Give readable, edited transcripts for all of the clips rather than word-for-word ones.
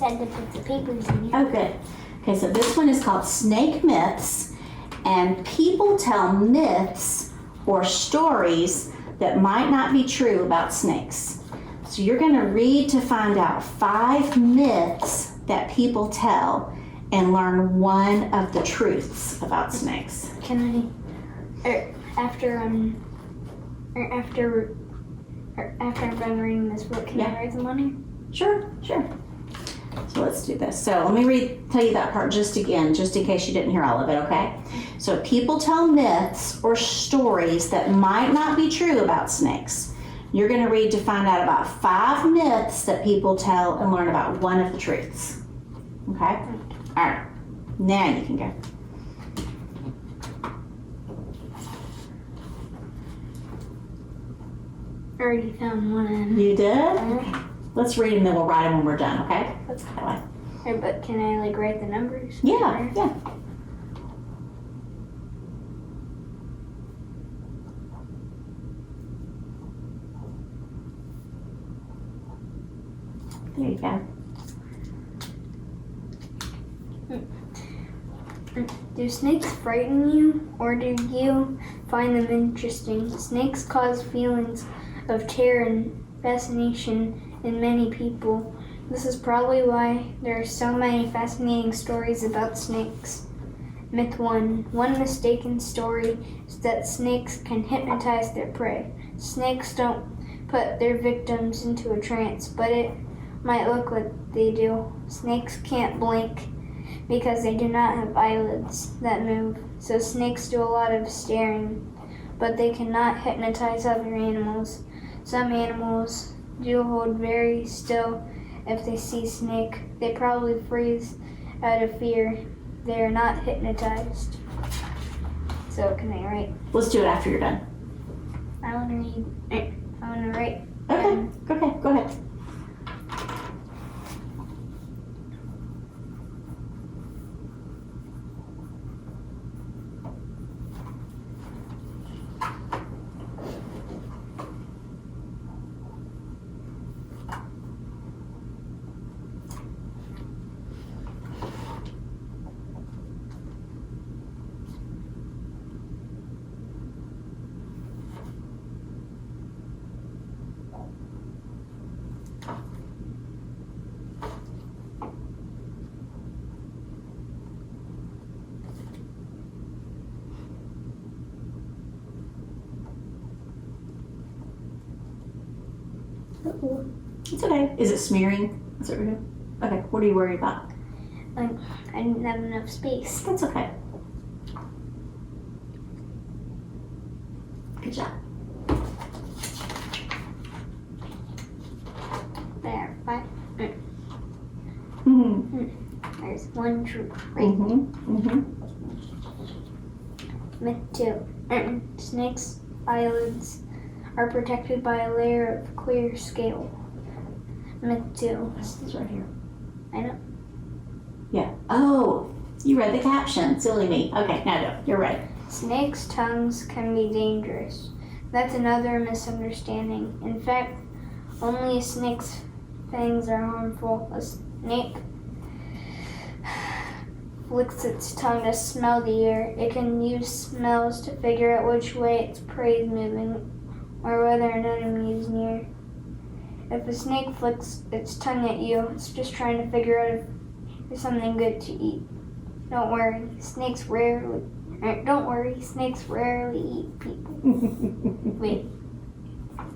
had to put the papers in here. Oh, good. Okay, so this one is called Snake Myths, and people tell myths or stories that might not be true about snakes. So you're going to read to find out 5 myths that people tell and learn one of the truths about snakes. Can I, after I'm done reading this book, can I write them on here? Sure. So let's do this. So let me tell you that part just again, just in case you didn't hear all of it, okay? So people tell myths or stories that might not be true about snakes. You're going to read to find out about 5 myths that people tell and learn about one of the truths. Okay? All right. Now you can go. I already found one. You did? Okay. Let's read them, then we'll write them when we're done, okay? That's That way. Hey, but can I write the numbers? Yeah. There you go. Do snakes frighten you, or do you find them interesting? Snakes cause feelings of terror and fascination in many people. This is probably why there are so many fascinating stories about snakes. Myth 1. One mistaken story is that snakes can hypnotize their prey. Snakes don't put their victims into a trance, but it might look like they do. Snakes can't blink because they do not have eyelids that move, so snakes do a lot of staring, but they cannot hypnotize other animals. Some animals do hold very still if they see a snake. They probably freeze out of fear. They are not hypnotized. So can I write? Let's do it after you're done. I want to read. I want to write. Okay, go ahead. It's okay. Is it smearing? Is it real? Okay, what are you worried about? I didn't have enough space. That's okay. Good job. There, 5. There's one truth, right? Myth 2. Snakes' eyelids are protected by a layer of clear scale. Myth 2. This is right here. I know. Yeah. Oh, you read the caption. Silly me. Okay, now no, you're right. Snakes' tongues can be dangerous. That's another misunderstanding. In fact, only a snake's fangs are harmful. A snake flicks its tongue to smell the air. It can use smells to figure out which way its prey is moving or whether an enemy is near. If a snake flicks its tongue at you, it's just trying to figure out if there's something good to eat. Don't worry, snakes rarely eat people. Wait,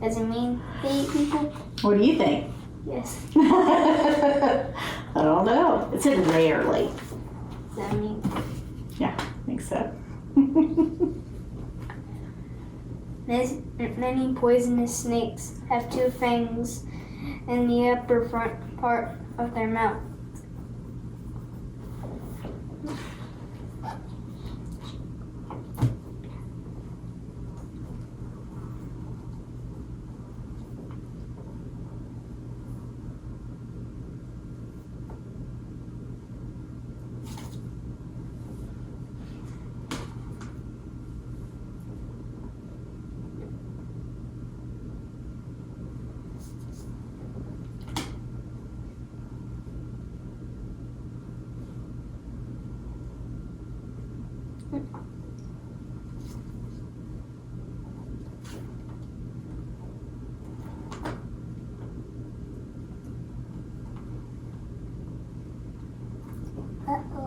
does it mean they eat people? What do you think? Yes. I don't know. It said rarely. Does that mean? Yeah, I think so. Many poisonous snakes have 2 fangs in the upper front part of their mouth.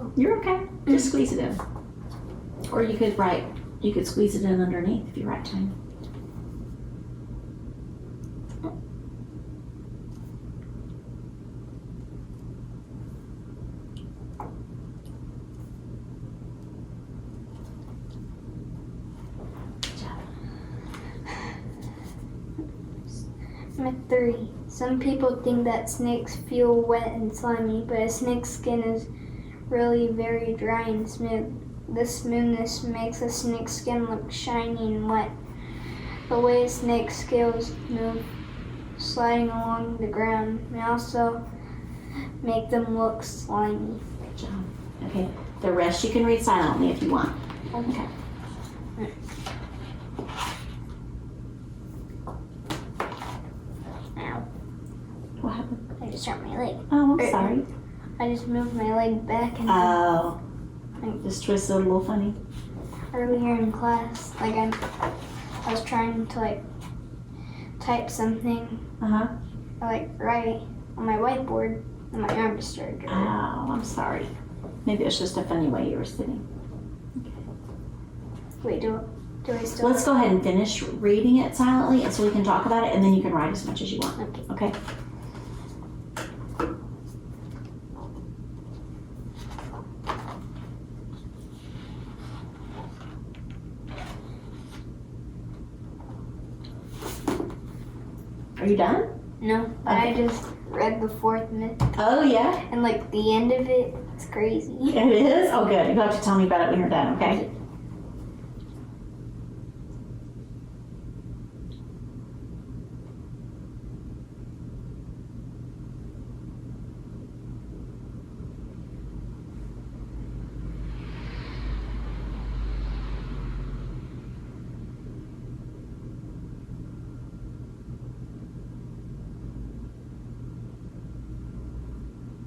slow. You're okay. Just squeeze it in. Or you could squeeze it in underneath if you write tiny. Myth 3. Some people think that snakes feel wet and slimy, but a snake's skin is really very dry and smooth. This smoothness makes a snake's skin look shiny and wet. The way a snake's scales move, sliding along the ground, may also make them look slimy. Good job. Okay. The rest you can read silently if you want. Okay. Ow. What happened? I just hurt my leg. Oh, I'm sorry. I just moved my leg back and Oh. Just twisted a little funny. earlier in class, I was trying to type something Uh-huh. write on my whiteboard and my arm just started to hurt. Oh, I'm sorry. Maybe it was just a funny way you were sitting. Wait, do I still? Let's go ahead and finish reading it silently and so we can talk about it and then you can write as much as you want. Okay. Okay? Are you done? No, but Okay. I just read the 4th myth, Oh, yeah? and the end of it, it's crazy. It is? Oh, good. You'll have to tell me about it when you're done, okay?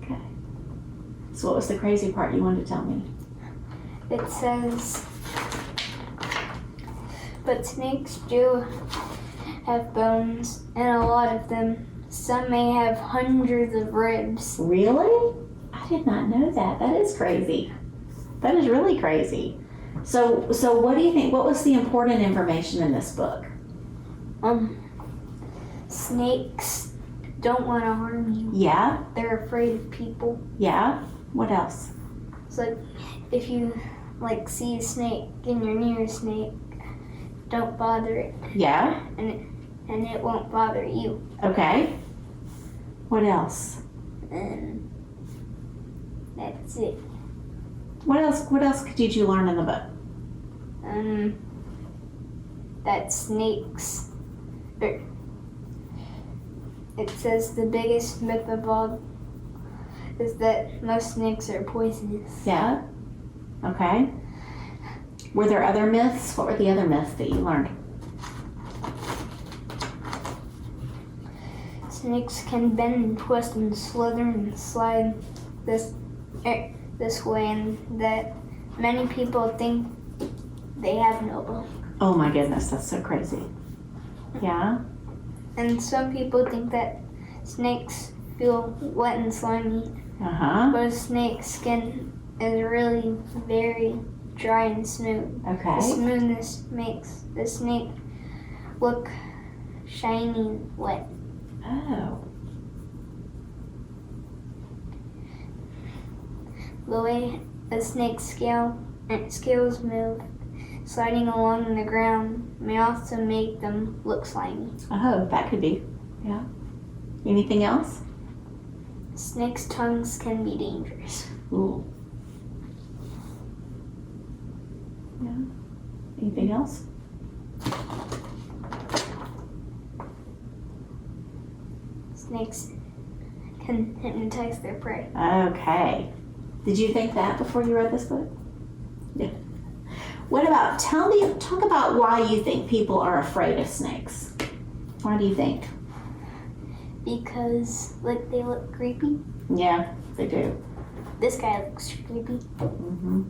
Okay. So what was the crazy part you wanted to tell me? It says, but snakes do have bones, and a lot of them. Some may have hundreds of ribs. Really? I did not know that. That is crazy. That is really crazy. So what do you think? What was the important information in this book? Snakes don't want to harm you. Yeah? They're afraid of people. Yeah? What else? So if you see a snake and you're near a snake, don't bother it, Yeah? and it won't bother you. Okay. What else? And that's it. What else did you learn in the book? That snakes. It says the biggest myth of all is that most snakes are poisonous. Yeah? Okay. Were there other myths? What were the other myths that you learned? Snakes can bend and twist and slither and slide this way, and that many people think they have no bone. Oh my goodness, that's so crazy. Yeah? And some people think that snakes feel wet and slimy, Uh-huh. but a snake's skin is really very dry and smooth. Okay. The smoothness makes the snake look shiny and wet. Oh. The way a snake's scales move, sliding along the ground, may also make them look slimy. Oh, that could be. Yeah. Anything else? Snakes' tongues can be dangerous. Ooh. Yeah. Anything else? Snakes can hypnotize their prey. Okay. Did you think that before you read this book? Yeah. What about, talk about why you think people are afraid of snakes. Why do you think? Because, they look creepy. Yeah, they do. This guy looks creepy Mm-hmm.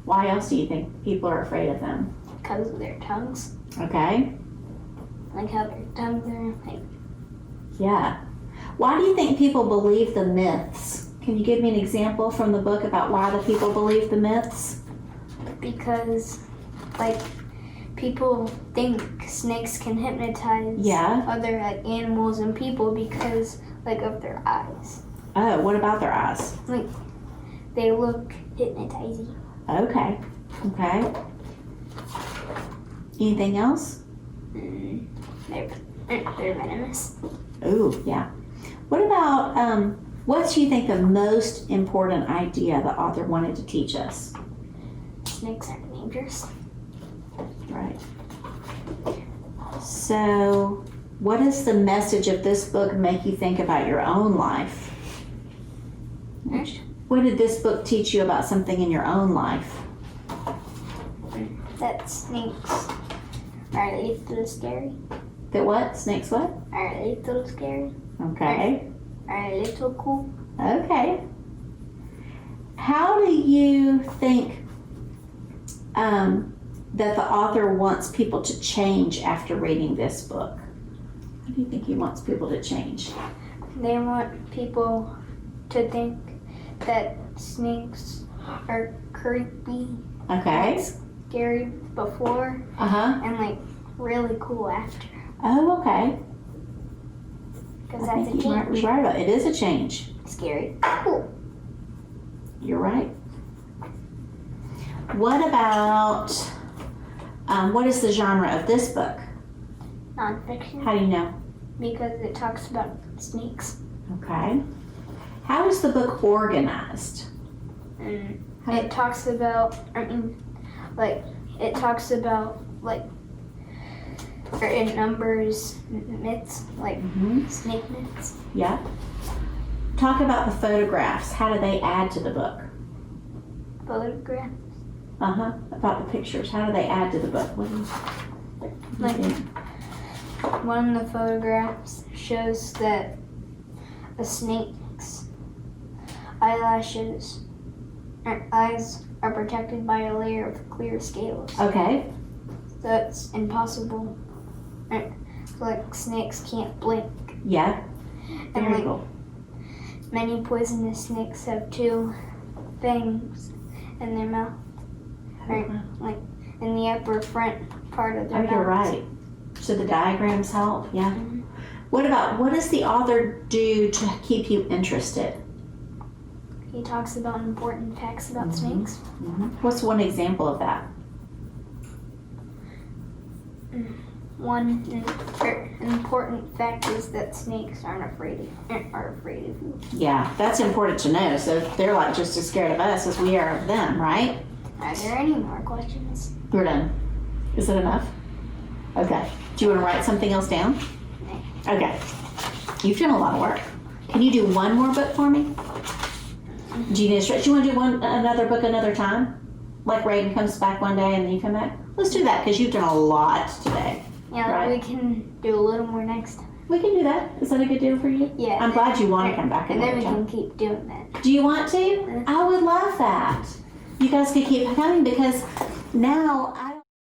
Why else do you think people are afraid of them? because of their tongues. Okay. How their tongues are Yeah. Why do you think people believe the myths? Can you give me an example from the book about why the people believe the myths? Because, like, people think snakes can hypnotize other like animals and people because like of their eyes. Oh, what about their eyes? Like, they look hypnotizing. Okay. Anything else? They're venomous. Ooh, yeah. What about, what do you think the most important idea the author wanted to teach us? Snakes aren't dangerous. Right. So, what does the message of this book make you think about your own life? What did this book teach you about something in your own life? That snakes are a little scary. That what? Snakes what? Are a little scary. Okay. Are a little cool. Okay. How do you think that the author wants people to change after reading this book? How do you think he wants people to change? They want people to think that snakes are creepy. Okay. Scary before. And like really cool after. Oh, okay. Because I that's think a you're change. right about it. It is a change. Scary. Cool. You're right. What about, what is the genre of this book? Nonfiction. How do you know? Because it talks about snakes. Okay. How is the book organized? And it talks about, it talks about, or it numbers myths, like snake myths. Yeah. Talk about the photographs. How do they add to the book? Photograph. About the pictures. How do they add to the book? What do you think? One of the photographs shows that a snake's eyes are protected by a layer of clear scales. Okay. So it's impossible. Like snakes can't blink. Yeah. And Very cool. Many poisonous snakes have two fangs in their mouth. Like in the upper front part of their mouth. You're right. So the diagrams help, yeah. What does the author do to keep you interested? He talks about important facts about snakes. What's one example of that? One important fact is that snakes are afraid of you. Yeah, that's important to know. So they're like just as scared of us as we are of them, right? Are there any more questions? We're done. Is it enough? Okay. Do you want to write something else down? No. Okay. You've done a lot of work. Can you do one more book for me? Do you need a stretch? Do you want to do another book another time? Like Raiden comes back one day and then you come back? Let's do that because you've done a lot today. Yeah, right? We can do a little more next time. We can do that. Is that a good deal for you? Yeah. I'm glad you want to come back And another then we time. can keep doing that. Do you want to? I would love that. You guys could keep coming because now